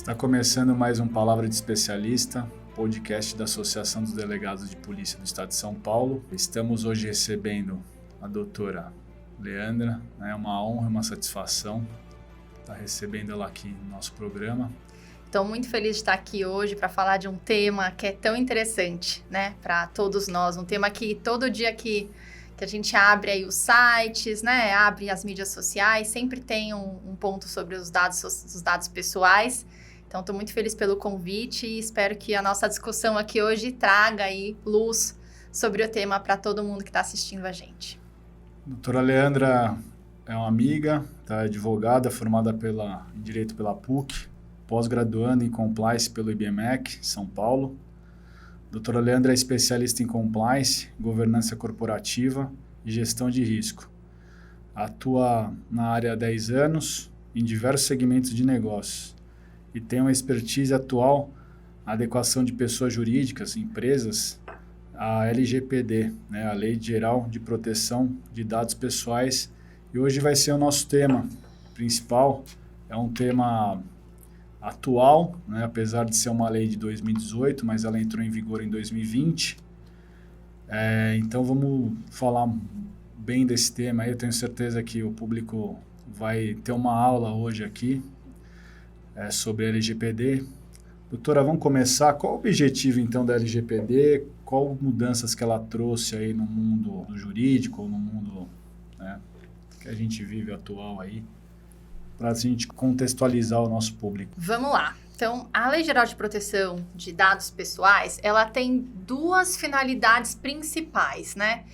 Está começando mais um Palavra de Especialista, podcast da Associação dos Delegados de Polícia do Estado de São Paulo. Estamos hoje recebendo a doutora Leandra, é uma honra e uma satisfação estar recebendo ela aqui no nosso programa. Estou muito feliz de estar aqui hoje para falar de um tema que é tão interessante, né, para todos nós. Um tema que todo dia que a gente abre aí os sites, né, abre as mídias sociais, sempre tem um ponto sobre os dados pessoais. Então, estou muito feliz pelo convite e espero que a nossa discussão aqui hoje traga aí luz sobre o tema para todo mundo que está assistindo a gente. Doutora Leandra é uma amiga, advogada, formada em Direito pela PUC, pós-graduando em Compliance pelo IBMEC, São Paulo. Doutora Leandra é especialista em Compliance, Governança Corporativa e Gestão de Risco. Atua na área há 10 anos, em diversos segmentos de negócios, e tem uma expertise atual na adequação de pessoas jurídicas, empresas, à LGPD, a Lei Geral de Proteção de Dados Pessoais. E hoje vai ser o nosso tema principal. É um tema atual, apesar de ser uma lei de 2018, mas ela entrou em vigor em 2020. Então vamos falar bem desse tema aí. Eu tenho certeza que o público vai ter uma aula hoje aqui sobre a LGPD. Doutora, vamos começar. Qual o objetivo, então, da LGPD? Qual mudanças que ela trouxe aí no mundo jurídico, no mundo que a gente vive atual aí, para a gente contextualizar o nosso público? Vamos lá. Então, a Lei Geral de Proteção de Dados Pessoais, ela tem duas finalidades principais, né?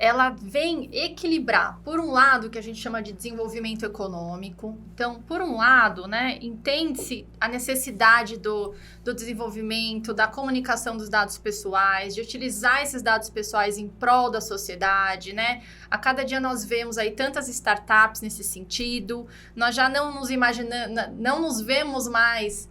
Ela vem equilibrar, por um lado, o que a gente chama de desenvolvimento econômico. Então, por um lado, entende-se a necessidade do desenvolvimento, da comunicação dos dados pessoais, de utilizar esses dados pessoais em prol da sociedade, A cada dia nós vemos aí tantas startups nesse sentido. Nós já não nos vemos mais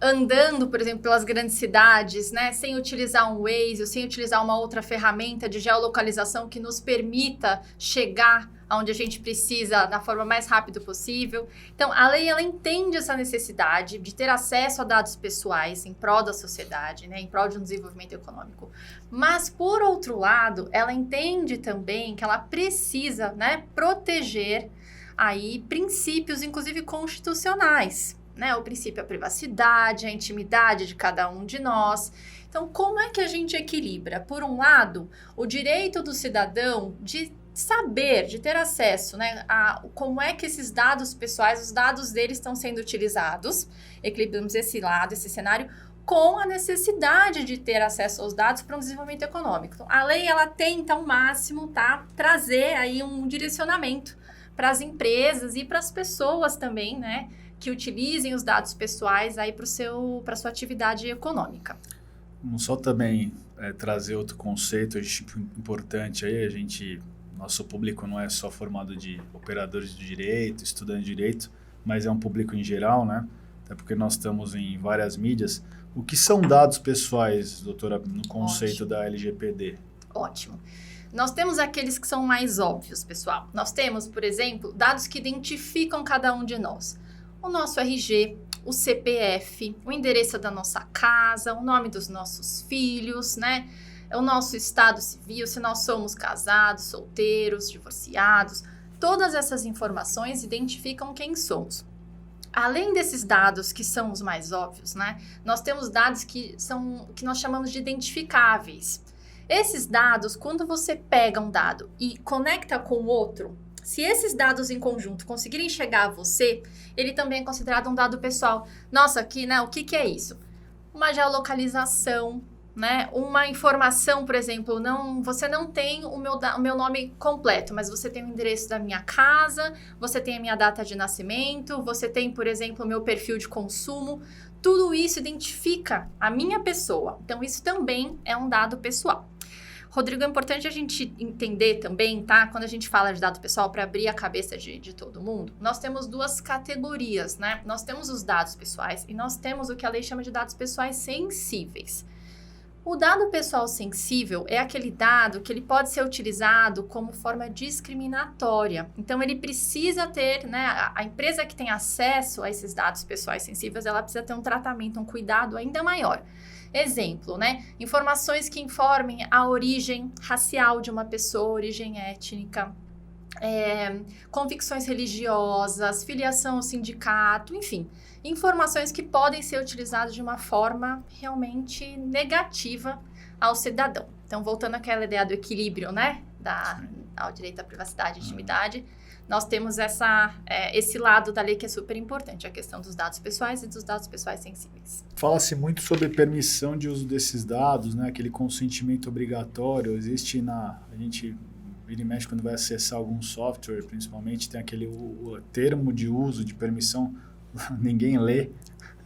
andando, por exemplo, pelas grandes cidades, sem utilizar um Waze ou sem utilizar uma outra ferramenta de geolocalização que nos permita chegar aonde a gente precisa da forma mais rápida possível. Então, a lei, ela entende essa necessidade de ter acesso a dados pessoais em prol da sociedade, em prol de um desenvolvimento econômico. Mas, por outro lado, ela entende também que ela precisa, proteger aí princípios, inclusive constitucionais, o princípio da privacidade, a intimidade de cada um de nós. Então, como é que a gente equilibra? Por um lado, o direito do cidadão de saber, de ter acesso, a como é que esses dados pessoais, os dados deles estão sendo utilizados. Equilibramos esse lado, esse cenário, com a necessidade de ter acesso aos dados para um desenvolvimento econômico. Então, a lei, ela tenta ao máximo, trazer aí um direcionamento para as empresas e para as pessoas também, que utilizem os dados pessoais aí para sua atividade econômica. Vamos só também trazer outro conceito importante aí. Nosso público não é só formado de operadores de direito, estudantes de direito, mas é um público em geral, Até porque nós estamos em várias mídias. O que são dados pessoais, doutora, no conceito da LGPD? Ótimo. Nós temos aqueles que são mais óbvios, pessoal. Nós temos, por exemplo, dados que identificam cada um de nós. O nosso RG, o CPF, o endereço da nossa casa, o nome dos nossos filhos, o nosso estado civil, se nós somos casados, solteiros, divorciados. Todas essas informações identificam quem somos. Além desses dados que são os mais óbvios, nós temos dados que nós chamamos de identificáveis. Esses dados, quando você pega um dado e conecta com o outro, se esses dados em conjunto conseguirem chegar a você, ele também é considerado um dado pessoal. Nossa, aqui, o que é isso? Uma geolocalização, uma informação, por exemplo, você não tem o meu nome completo, mas você tem o endereço da minha casa, você tem a minha data de nascimento, você tem, por exemplo, o meu perfil de consumo. Tudo isso identifica a minha pessoa. Então, isso também é um dado pessoal. Rodrigo, é importante a gente entender também, quando a gente fala de dado pessoal, para abrir a cabeça de todo mundo, nós temos duas categorias, Nós temos os dados pessoais e nós temos o que a lei chama de dados pessoais sensíveis. O dado pessoal sensível é aquele dado que ele pode ser utilizado como forma discriminatória. Então, ele precisa ter, né, a empresa que tem acesso a esses dados pessoais sensíveis, ela precisa ter um tratamento, um cuidado ainda maior. Exemplo, né, informações que informem a origem racial de uma pessoa, origem étnica, convicções religiosas, filiação ao sindicato, enfim, informações que podem ser utilizadas de uma forma realmente negativa ao cidadão. Então, voltando àquela ideia do equilíbrio, né, ao direito à privacidade e intimidade, nós temos esse lado da lei que é super importante, a questão dos dados pessoais e dos dados pessoais sensíveis. Fala-se muito sobre permissão de uso desses dados, né, aquele consentimento obrigatório, existe a gente vira e mexe quando vai acessar algum software, principalmente, tem aquele o termo de uso, de permissão, ninguém lê.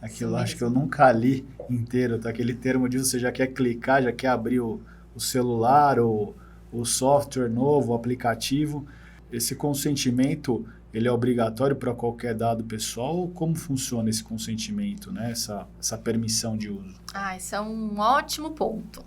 Aquilo acho que eu nunca li inteiro, tá? Aquele termo de uso, você já quer clicar, já quer abrir o celular, o software novo, o aplicativo. Esse consentimento, ele é obrigatório para qualquer dado pessoal? Ou como funciona esse consentimento, né? Essa permissão de uso? Isso é um ótimo ponto.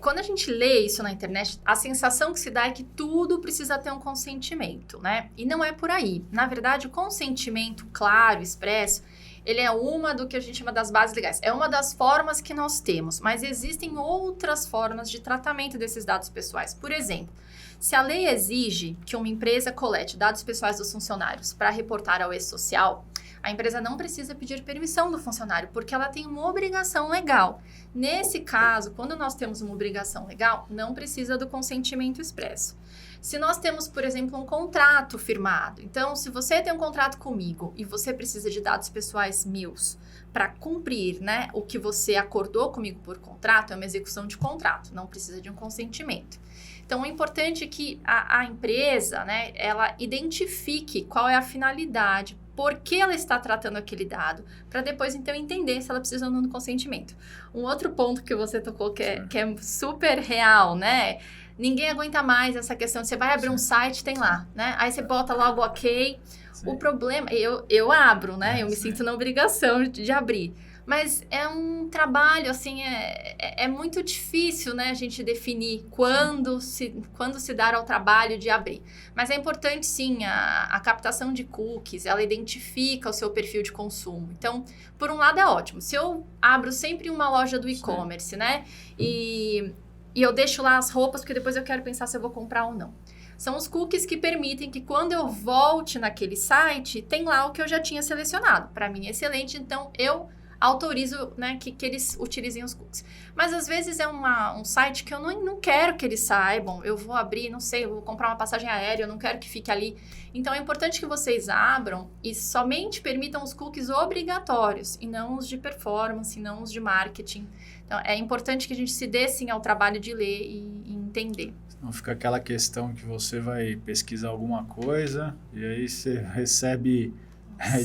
Quando a gente lê isso na internet, a sensação que se dá é que tudo precisa ter um consentimento, né? E não é por aí. Na verdade, o consentimento claro, expresso, ele é uma do que a gente chama das bases legais. É uma das formas que nós temos, mas existem outras formas de tratamento desses dados pessoais. Por exemplo, se a lei exige que uma empresa colete dados pessoais dos funcionários para reportar ao E-Social, a empresa não precisa pedir permissão do funcionário, porque ela tem uma obrigação legal. Nesse caso, quando nós temos uma obrigação legal, não precisa do consentimento expresso. Se nós temos, por exemplo, um contrato firmado, então, se você tem um contrato comigo e você precisa de dados pessoais meus para cumprir, né, o que você acordou comigo por contrato, é uma execução de contrato, não precisa de um consentimento. Então, é importante que a empresa, né, ela identifique qual é a finalidade, por que ela está tratando aquele dado, para depois, então, entender se ela precisa ou não do consentimento. Um outro ponto que você tocou que é super real, né? Ninguém aguenta mais essa questão. Você vai abrir um site, tem lá, né? Aí você bota logo ok. Sim. O problema, eu abro, né? Eu me sinto na obrigação de abrir. Mas é um trabalho, assim, é muito difícil, né, a gente definir quando se dar ao trabalho de abrir. Mas é importante, sim, a captação de cookies, ela identifica o seu perfil de consumo. Então, por um lado é ótimo. Se eu abro sempre uma loja do e-commerce, né, e eu deixo lá as roupas, porque depois eu quero pensar se eu vou comprar ou não. São os cookies que permitem que quando eu volte naquele site, tem lá o que eu já tinha selecionado. Para mim é excelente, então eu autorizo, né, que eles utilizem os cookies. Mas às vezes é um site que eu não quero que eles saibam, eu vou abrir, não sei, eu vou comprar uma passagem aérea, eu não quero que fique ali. Então é importante que vocês abram e somente permitam os cookies obrigatórios, e não os de performance, e não os de marketing. Então é importante que a gente se dê, sim, ao trabalho de ler e entender. Não fica aquela questão que você vai pesquisar alguma coisa e aí você recebe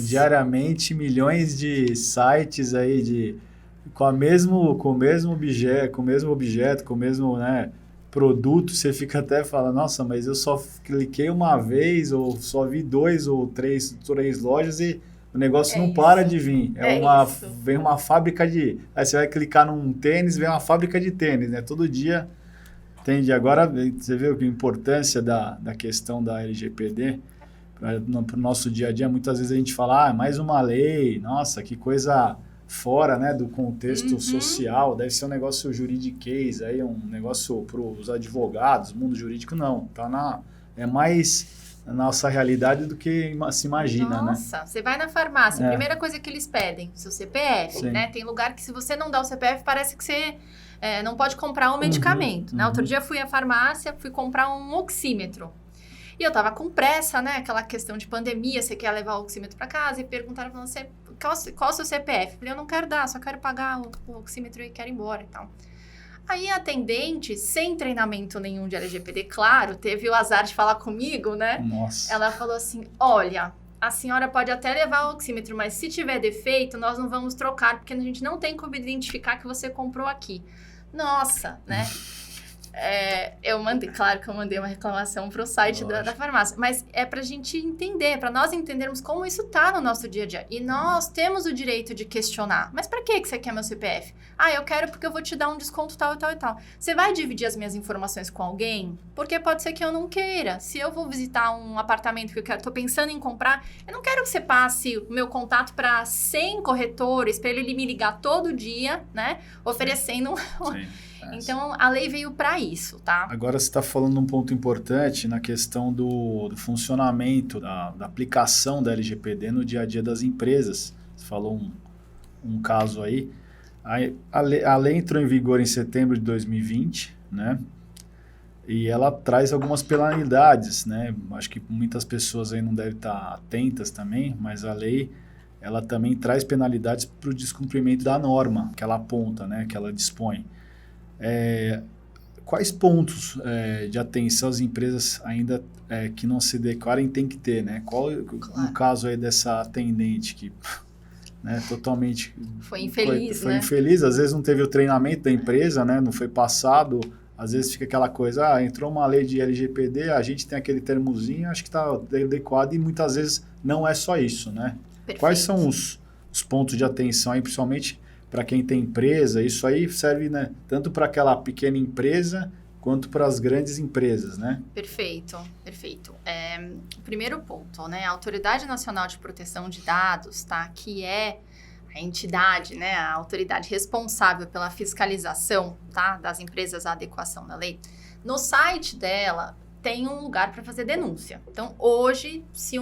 diariamente milhões de sites aí com o mesmo objeto, com o mesmo, né, produto, você fica até falando, nossa, mas eu só cliquei uma vez ou só vi 2 ou 3 lojas e o negócio não para de vir. Vem uma fábrica de... Aí você vai clicar num tênis, vem uma fábrica de tênis, né? Todo dia tem. Agora, você vê a importância da questão da LGPD para o nosso dia a dia. Muitas vezes a gente fala, mais uma lei, nossa, que coisa fora, né, do contexto social, deve ser um negócio juridiquês, aí um negócio para os advogados, mundo jurídico, não. É mais a nossa realidade do que se imagina, Nossa, né? Você vai na farmácia, a primeira coisa que eles pedem, seu CPF, Sim. né? Tem lugar que se você não dá o CPF, parece que você não pode comprar um medicamento, né? Outro dia fui à farmácia, fui comprar um oxímetro. E eu tava com pressa, né? Aquela questão de pandemia, você quer levar o oxímetro para casa, e perguntaram pra você, qual é o seu CPF? Eu falei, eu não quero dar, só quero pagar o oxímetro e quero ir embora e tal. Aí a atendente, sem treinamento nenhum de LGPD, claro, teve o azar de falar comigo, né? Nossa. Ela falou assim, olha, a senhora pode até levar o oxímetro, mas se tiver defeito, nós não vamos trocar, porque a gente não tem como identificar que você comprou aqui. Nossa, né? Claro que eu mandei uma reclamação para o site da farmácia, mas é para a gente entender, para nós entendermos como isso está no nosso dia a dia. E nós temos o direito de questionar. Mas para que você quer meu CPF? Eu quero porque eu vou te dar um desconto tal e tal e tal. Você vai dividir as minhas informações com alguém? Porque pode ser que eu não queira. Se eu vou visitar um apartamento que eu tô pensando em comprar, eu não quero que você passe o meu contato para 100 corretores, para ele me ligar todo dia, né? Oferecendo... Sim. Então, a lei veio para isso, tá? Agora, você está falando um ponto importante na questão do funcionamento, da aplicação da LGPD no dia a dia das empresas. Você falou um caso aí. A lei entrou em vigor em setembro de 2020, né? E ela traz algumas penalidades, né? Acho que muitas pessoas aí não devem estar atentas também, mas a lei, ela também traz penalidades para o descumprimento da norma que ela aponta, né? Que ela dispõe. Quais pontos de atenção as empresas ainda que não se adequarem tem que ter, né? No caso aí dessa atendente que... Né, totalmente... Foi infeliz, foi infeliz, às vezes não teve o treinamento da empresa, né, não foi passado, às vezes fica aquela coisa, entrou uma lei de LGPD, a gente tem aquele termozinho, acho que está adequado e muitas vezes não é só isso, né? Perfeito. Quais são os pontos de atenção aí, principalmente para quem tem empresa? Isso aí serve, né, tanto para aquela pequena empresa quanto para as grandes empresas, né? Perfeito. Primeiro ponto, né? A Autoridade Nacional de Proteção de Dados, tá? Que é a entidade, né? A autoridade responsável pela fiscalização, tá? Das empresas, a adequação da lei. No site dela tem um lugar para fazer denúncia. Então, hoje, se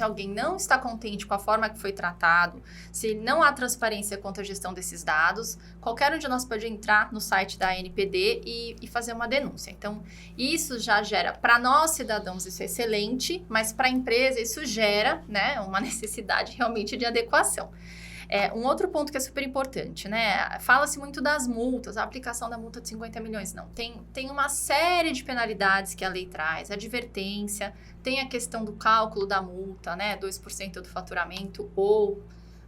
alguém não está contente com a forma que foi tratado, se não há transparência quanto à gestão desses dados, qualquer um de nós pode entrar no site da ANPD e fazer uma denúncia. Então, isso já gera, para nós cidadãos, isso é excelente, mas para a empresa isso gera, né, uma necessidade realmente de adequação. Um outro ponto que é super importante, né? Fala-se muito das multas, a aplicação da multa de 50 milhões. Não, tem uma série de penalidades que a lei traz, advertência, tem a questão do cálculo da multa, né? 2% do faturamento ou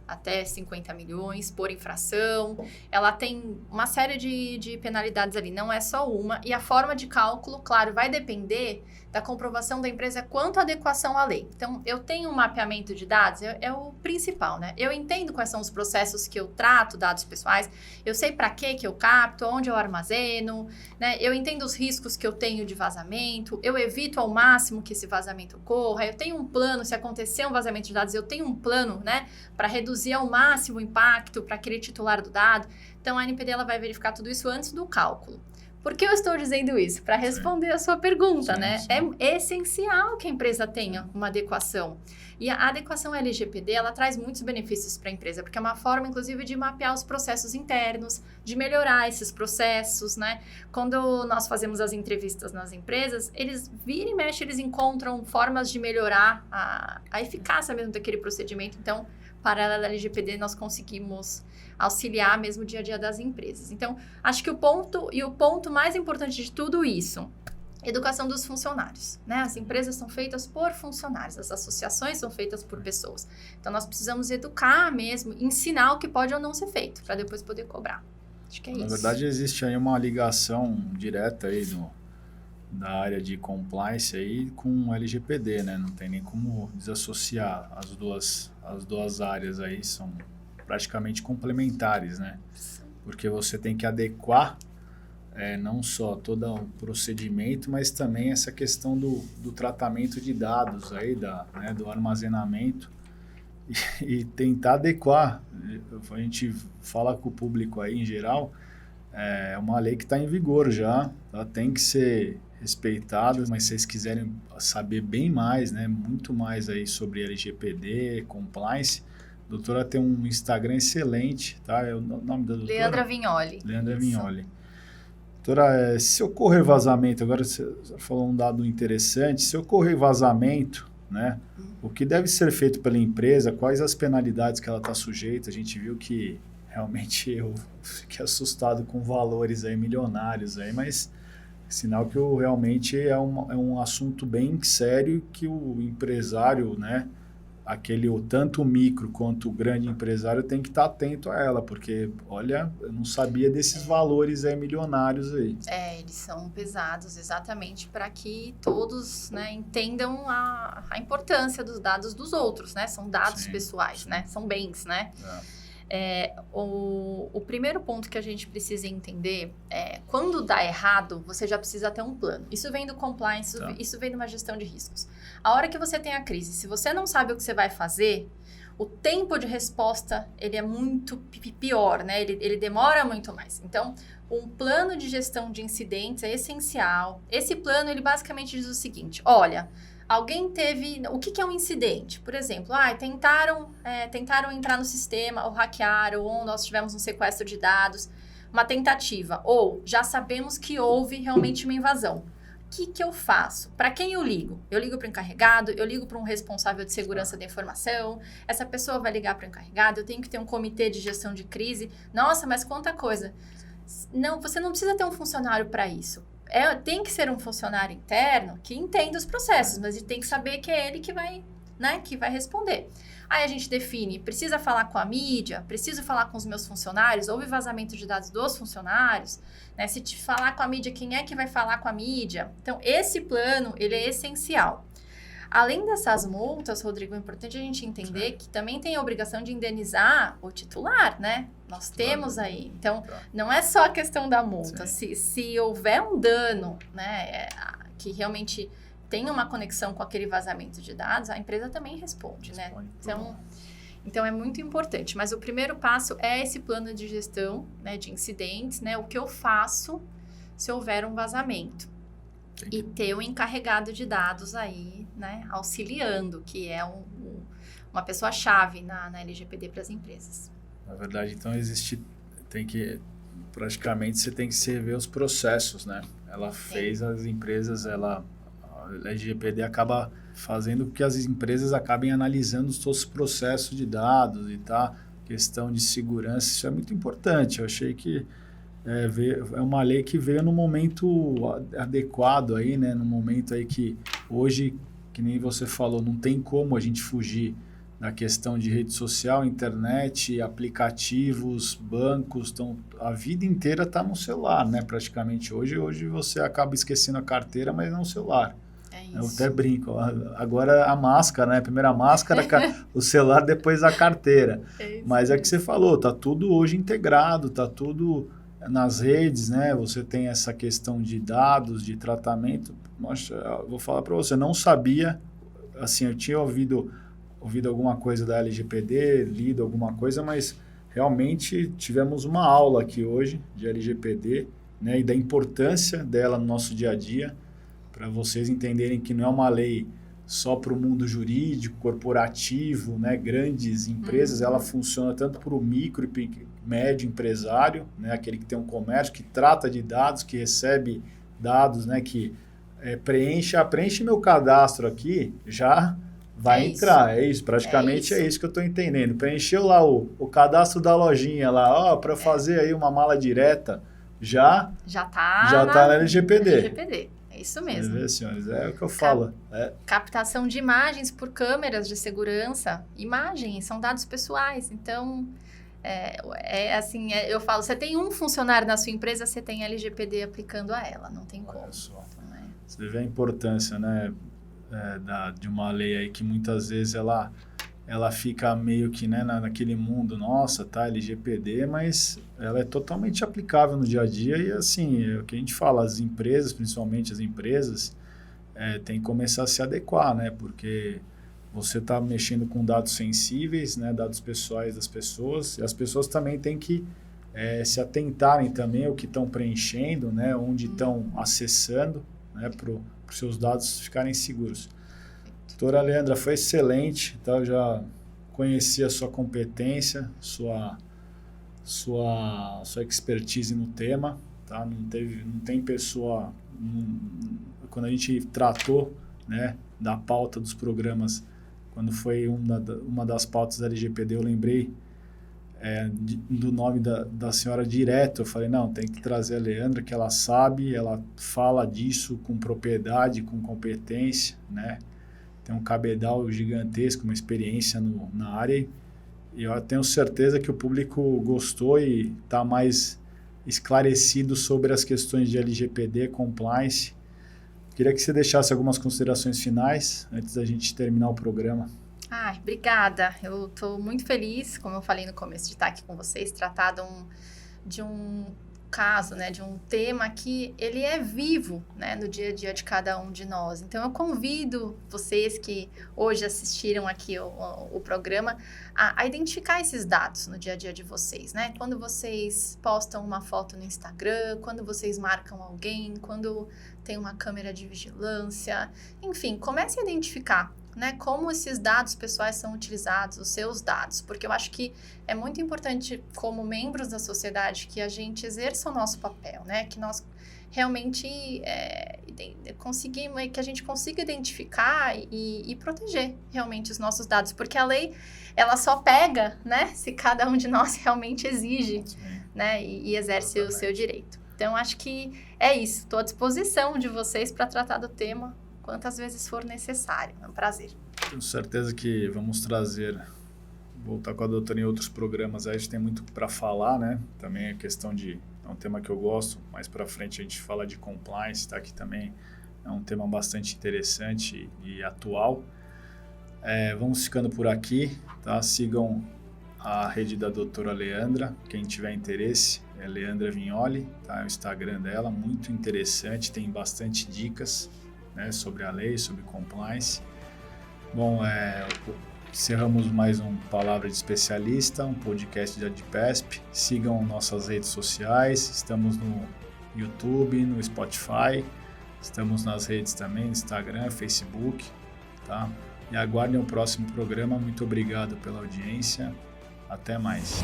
até 50 milhões por infração. Ela tem uma série de penalidades ali, não é só uma. E a forma de cálculo, claro, vai depender da comprovação da empresa quanto à adequação à lei. Então, eu tenho um mapeamento de dados, é o principal, né? Eu entendo quais são os processos que eu trato dados pessoais, eu sei para que eu capto, onde eu armazeno, né? Eu entendo os riscos que eu tenho de vazamento, eu evito ao máximo que esse vazamento ocorra, eu tenho um plano, se acontecer um vazamento de dados, eu tenho um plano, né, para reduzir ao máximo o impacto para aquele titular do dado. Então, a ANPD ela vai verificar tudo isso antes do cálculo. Por que eu estou dizendo isso? Para responder a sua pergunta, sim, né? Sim. É essencial que a empresa tenha uma adequação. E a adequação LGPD, ela traz muitos benefícios para a empresa, porque é uma forma, inclusive, de mapear os processos internos, de melhorar esses processos, né? Quando nós fazemos as entrevistas nas empresas, eles vira e mexe, eles encontram formas de melhorar a eficácia mesmo daquele procedimento. Então, paralela à LGPD, nós conseguimos auxiliar mesmo o dia a dia das empresas. Então, acho que o ponto mais importante de tudo isso, educação dos funcionários, né? As empresas são feitas por funcionários, as associações são feitas por pessoas. Então, nós precisamos educar mesmo, ensinar o que pode ou não ser feito, para depois poder cobrar. Acho que é isso. Na verdade, existe aí uma ligação direta aí da área de compliance aí com o LGPD, né? Não tem nem como desassociar as duas áreas aí, são praticamente complementares, né? Porque você tem que adequar não só todo o procedimento, mas também essa questão do tratamento de dados aí, né, do armazenamento e tentar adequar. A gente fala com o público aí em geral, é uma lei que está em vigor já, ela tem que ser respeitada, mas se vocês quiserem saber bem mais, né, muito mais aí sobre LGPD, compliance, a doutora tem um Instagram excelente, tá? É o nome da doutora? Leandra Vignoli. Leandra Vignoli. Doutora, se ocorrer vazamento, agora você falou um dado interessante, se ocorrer vazamento, né, o que deve ser feito pela empresa, quais as penalidades que ela está sujeita? A gente viu que realmente eu fiquei assustado com valores aí milionários aí, mas sinal que realmente é um assunto bem sério que o empresário, né, tanto o micro quanto o grande empresário tem que estar atento a ela, porque, olha, eu não sabia desses valores milionários aí. Eles são pesados exatamente para que todos, né, entendam a importância dos dados dos outros, né? São dados pessoais, né? São bens, né? O primeiro ponto que a gente precisa entender é quando dá errado, você já precisa ter um plano. Isso vem do compliance, isso vem de uma gestão de riscos. A hora que você tem a crise, se você não sabe o que você vai fazer, o tempo de resposta ele é muito pior, né? Ele demora muito mais. Então, um plano de gestão de incidentes é essencial. Esse plano, ele basicamente diz o seguinte, olha, alguém teve... O que é um incidente? Por exemplo, tentaram entrar no sistema, ou hackearam, ou nós tivemos um sequestro de dados, uma tentativa. Ou já sabemos que houve realmente uma invasão. O que eu faço? Para quem eu ligo? Eu ligo para o encarregado, eu ligo para um responsável de segurança da informação, essa pessoa vai ligar para o encarregado, eu tenho que ter um comitê de gestão de crise. Nossa, mas quanta coisa. Não, você não precisa ter um funcionário para isso. Tem que ser um funcionário interno que entenda os processos, mas ele tem que saber que é ele que vai, né, que vai responder. Aí a gente define, precisa falar com a mídia, preciso falar com os meus funcionários, houve vazamento de dados dos funcionários, né? Se te falar com a mídia, quem é que vai falar com a mídia? Então, esse plano, ele é essencial. Além dessas multas, Rodrigo, é importante a gente entender que também tem a obrigação de indenizar o titular, né? Nós temos aí. Então, não é só a questão da multa. Se houver um dano, né, que realmente tem uma conexão com aquele vazamento de dados, a empresa também responde, né? Então, é muito importante. Mas o primeiro passo é esse plano de gestão, né, de incidentes, né? O que eu faço se houver um vazamento. E ter o encarregado de dados aí, né, auxiliando, que é uma pessoa-chave na LGPD para as empresas. Na verdade, então, praticamente você tem que rever os processos, né? Ela fez as empresas, a LGPD acaba fazendo com que as empresas acabem analisando todos os processos de dados e questão de segurança, isso é muito importante. Eu achei que é uma lei que veio no momento adequado aí, né? No momento aí que hoje, que nem você falou, não tem como a gente fugir da questão de rede social, internet, aplicativos, bancos, então a vida inteira está no celular, né? Praticamente hoje você acaba esquecendo a carteira, mas não o celular. Eu até brinco, agora a máscara, né? Primeiro a máscara, o celular, depois a carteira. Mas é que você falou, tá tudo hoje integrado, tá tudo nas redes, né? Você tem essa questão de dados, de tratamento. Nossa, eu vou falar para você, não sabia, assim, eu tinha ouvido alguma coisa da LGPD, lido alguma coisa, mas realmente tivemos uma aula aqui hoje de LGPD, né? E da importância dela no nosso dia a dia, para vocês entenderem que não é uma lei só para o mundo jurídico, corporativo, né, grandes empresas, ela funciona tanto para o micro e médio empresário, né, aquele que tem um comércio, que trata de dados, que recebe dados, né, que preenche meu cadastro aqui, já vai entrar, é isso, praticamente é isso que eu estou entendendo. Preencheu lá o cadastro da lojinha lá, para fazer aí uma mala direta, já tá na LGPD. É isso mesmo. Você vê, senhores, é o que eu falo. Captação de imagens por câmeras de segurança. Imagens são dados pessoais. Então, assim, eu falo, você tem um funcionário na sua empresa, você tem LGPD aplicando a ela. Não tem como. Olha só. Então, você vê a importância, né, de uma lei aí que muitas vezes ela fica meio que, né, naquele mundo, nossa, tá, LGPD, mas ela é totalmente aplicável no dia a dia e, assim, é o que a gente fala, as empresas, principalmente as empresas, tem que começar a se adequar, né, porque você está mexendo com dados sensíveis, né, dados pessoais das pessoas, e as pessoas também têm que se atentarem também ao que estão preenchendo, né, onde estão acessando, né, para os seus dados ficarem seguros. Doutora Leandra, foi excelente, tá? Eu já conheci a sua competência, sua expertise no tema, tá? Não tem pessoa... Quando a gente tratou, né, da pauta dos programas, quando foi uma das pautas da LGPD, eu lembrei do nome da senhora direto. Eu falei, não, tem que trazer a Leandra, que ela sabe, ela fala disso com propriedade, com competência, né? tem um cabedal gigantesco, uma experiência na área, e eu tenho certeza que o público gostou e está mais esclarecido sobre as questões de LGPD, compliance. Queria que você deixasse algumas considerações finais antes da gente terminar o programa. Obrigada. Eu estou muito feliz, como eu falei no começo, de estar aqui com vocês, tratar de um caso, né, de um tema que ele é vivo, né, no dia a dia de cada um de nós. Então, eu convido vocês que hoje assistiram aqui o programa a identificar esses dados no dia a dia de vocês, né? Quando vocês postam uma foto no Instagram, quando vocês marcam alguém, quando tem uma câmera de vigilância, enfim, comece a identificar, né, como esses dados pessoais são utilizados, os seus dados, porque eu acho que é muito importante, como membros da sociedade, que a gente exerça o nosso papel, né, que nós realmente que a gente consiga identificar e proteger realmente os nossos dados, porque a lei, ela só pega, né, se cada um de nós realmente exige, né, e exerce o seu direito. Então, acho que é isso, estou à disposição de vocês para tratar do tema quantas vezes for necessário. É um prazer. Tenho certeza que vamos voltar com a doutora em outros programas. Aí a gente tem muito para falar, né? Também a questão é um tema que eu gosto. Mais para frente a gente fala de compliance, tá? Que também é um tema bastante interessante e atual. Vamos ficando por aqui, tá? Sigam a rede da doutora Leandra. Quem tiver interesse, é Leandra Vignoli, tá? É o Instagram dela, muito interessante, tem bastante dicas, né, sobre a lei, sobre compliance. Bom, encerramos mais um Palavra de Especialista, um podcast da Adpesp. Sigam nossas redes sociais, estamos no YouTube, no Spotify, estamos nas redes também, Instagram, Facebook, tá? E aguardem o próximo programa. Muito obrigado pela audiência. Até mais.